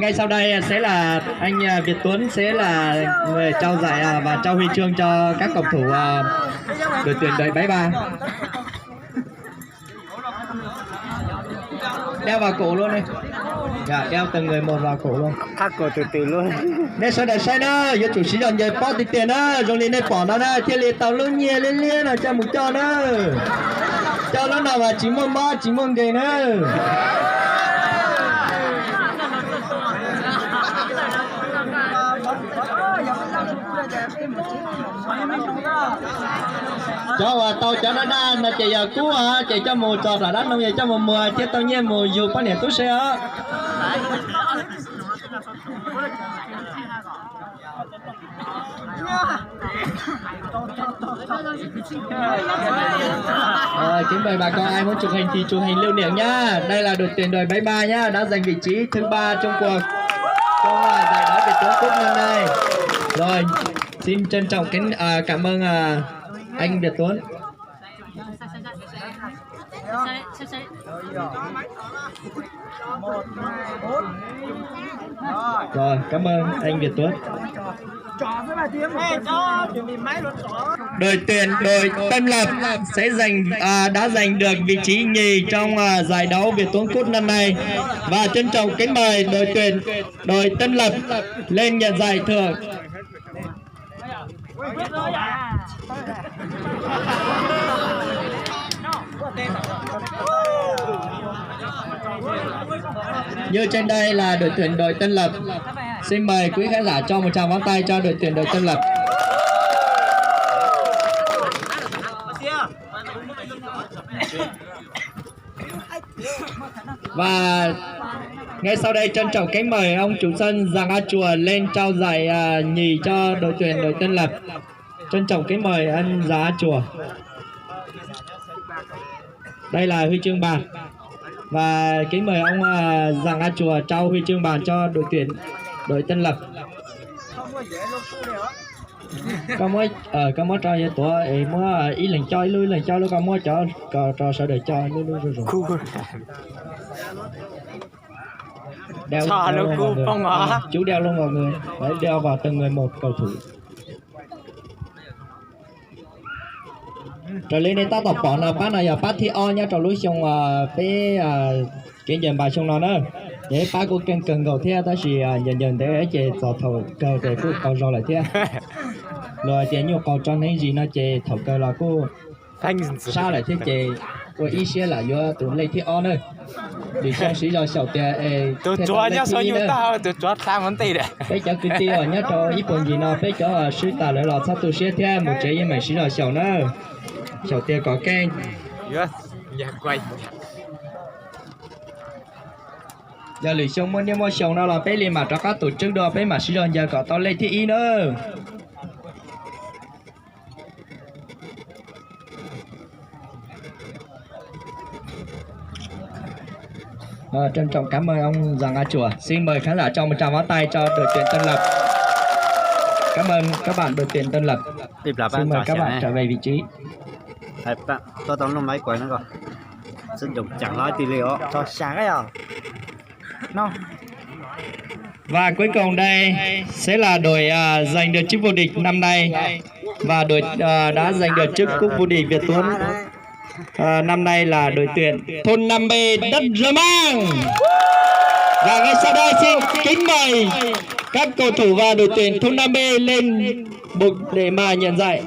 Ngay sau đây sẽ là anh Việt Tuấn sẽ là người trao giải và trao huy chương cho các cầu thủ đội tuyển đội 73. Đeo vào cổ luôn đi. Dạ, đeo từng người một vào cổ luôn. Thắt cổ từ từ luôn. Nên sau đây sai đó, giờ chủ sĩ dọn về bỏ tiền đó, rồi lên đây bỏ nó ra, thiên liệt tàu luôn nhẹ lên liên là cho một cho đó. Cho nó nào mà chỉ môn ba, chỉ môn đề nữa. Cho tao cho nó ra là chạy giờ cú chạy cho mùa trò là đất nông nghiệp cho mùa mùa chứ tao nhiên mùa dù có niệm tốt xe á. Kính mời bà con ai muốn chụp hình thì chụp hình lưu niệm nhá. Đây là đội tuyển đội 73 nhá, đã giành vị trí thứ 3 trong cuộc trong giải đấu Việt Tuấn Cúp năm nay. Rồi, xin trân trọng cảm ơn anh Việt Tuấn. Rồi, cảm ơn anh Việt Tuấn. Đội tuyển đội Tân Lập sẽ đã giành được vị trí nhì trong giải đấu Việt Tuấn Cúp năm nay và trân trọng kính mời đội tuyển đội Tân Lập lên nhận giải thưởng. Như trên đây là đội tuyển đội Tân Lập. Xin mời quý khán giả cho một tràng pháo tay cho đội tuyển đội Tân Lập. Và ngay sau đây trân trọng kính mời ông chủ sân Giàng A Chùa lên trao giải nhì cho đội tuyển đội Tân Lập. Trân trọng kính mời anh Giàng A Chùa. Đây là huy chương bạc. Và kính mời ông Giàng A Chùa trao huy chương bạc cho đội tuyển đội Tân Lập. Có mới cho vậy tụi em mới ý lần cho lui con mới cho sợ để cho lui rồi. Đeo luôn vào người. Chú đeo luôn vào người. Để đeo vào từng người một cầu thủ. Rồi lên đây ta tập bỏ nào phát này giờ phát thi o nhá trò lối xong cái dần bài xong nó nữa để phát cô cần cầu theo ta chỉ dần để chơi trò thầu cầu để cô cầu rồi lại theo rồi chơi nhiều cầu cho nên gì nó chơi thầu cầu là cô sao lại thế chơi cô ý xe là do tụi lấy thi o nữa để cho sĩ rồi sầu tiền tôi chúa nhá số nhiều tao tôi chúa sang vấn đề đấy bây giờ cứ tiêu nhá cho ít phần gì nó bây giờ sĩ ta lại là sao tụi xe theo một chế như mày sĩ rồi sầu nữa sầu tiền có kênh nhà quay giờ lì xong muốn mua xong đó là bé liền mà cho các tổ chức đó bé mà sử dụng giờ có tao lên thi nữa. Trân trọng cảm ơn ông Giàng A Chùa. Xin mời khán giả cho một tràng pháo tay cho đội tuyển Tân Lập. Cảm ơn các bạn đội tuyển Tân Lập. Xin mời các bạn trở về vị trí. Thầy bạn, tôi tóm luôn máy quay nó rồi. Xin dùng chẳng nói tỷ lệ cho sáng cái à. No. Và cuối cùng đây sẽ là đội giành được chức vô địch năm nay và đội đã giành được chức cúp vô địch Việt Tuấn năm nay là đội tuyển thôn 5B đất Rơ Mang. Và ngay sau đây xin kính mời các cầu thủ và đội tuyển thôn 5B lên bục để mà nhận giải.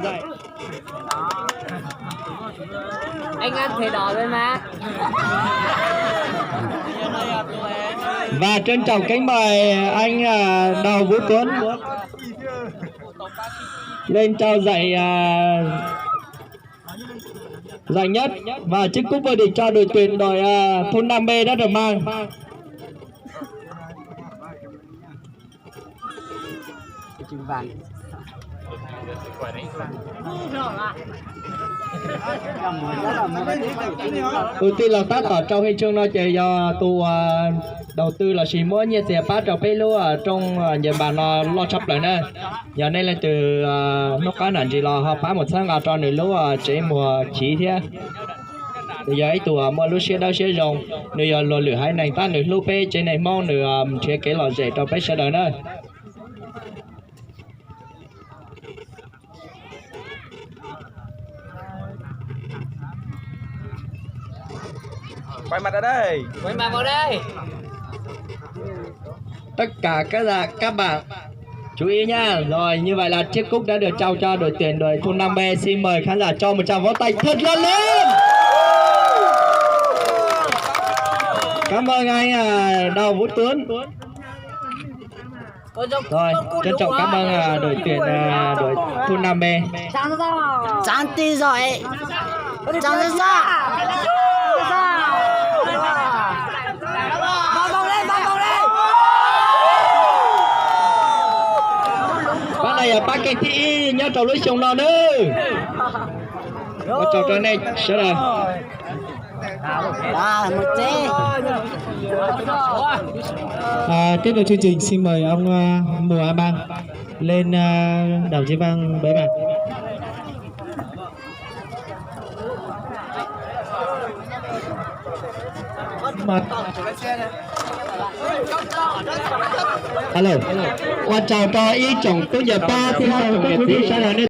Anh ăn thẻ đỏ rồi mà. Và trân trọng kính mời anh Đào Vũ Tuấn lên trao giải giải nhất và chức cúp vô địch cho đội tuyển đội thôn 5B đất Rơ Mang. Ưu tiên là tác tỏ trong huy chương nó chơi do tu đầu tư là chỉ mua như thế phát cho bây lúa ở trong nhà bà nó lo chấp lại nữa giờ này là từ nó có nạn gì là họ phá một tháng cho người lúa chế mùa chỉ thế bây giờ ấy tụi mua lúa xe đâu xe rồng bây giờ lúa lửa hai này ta nửa lúa pe trên này mong nửa chế cái lò dễ cho bé xe đời nữa quay mặt ở đây. Quay mặt vào đây. tất cả các bạn chú ý nha. Rồi như vậy là chiếc cúp đã được trao cho đội tuyển đội thôn 5B. Xin mời khán giả cho một tràng vỗ tay thật là lớn. Cảm ơn anh Đào Vũ Tuấn. Rồi trân trọng cảm ơn đội tuyển đội thôn 5B. Chán tí rồi. Chán tí sao? Bác này bác cái thị nhớ trò lối sông lo nữa. Có trò trò này sẽ là Một chế. Tiếp tục chương trình xin mời ông Mùa A Bang lên đảo Chí Vang bế mạc. alo quan trọng cho ý chồng tôi giờ ba thì hai cái sẽ là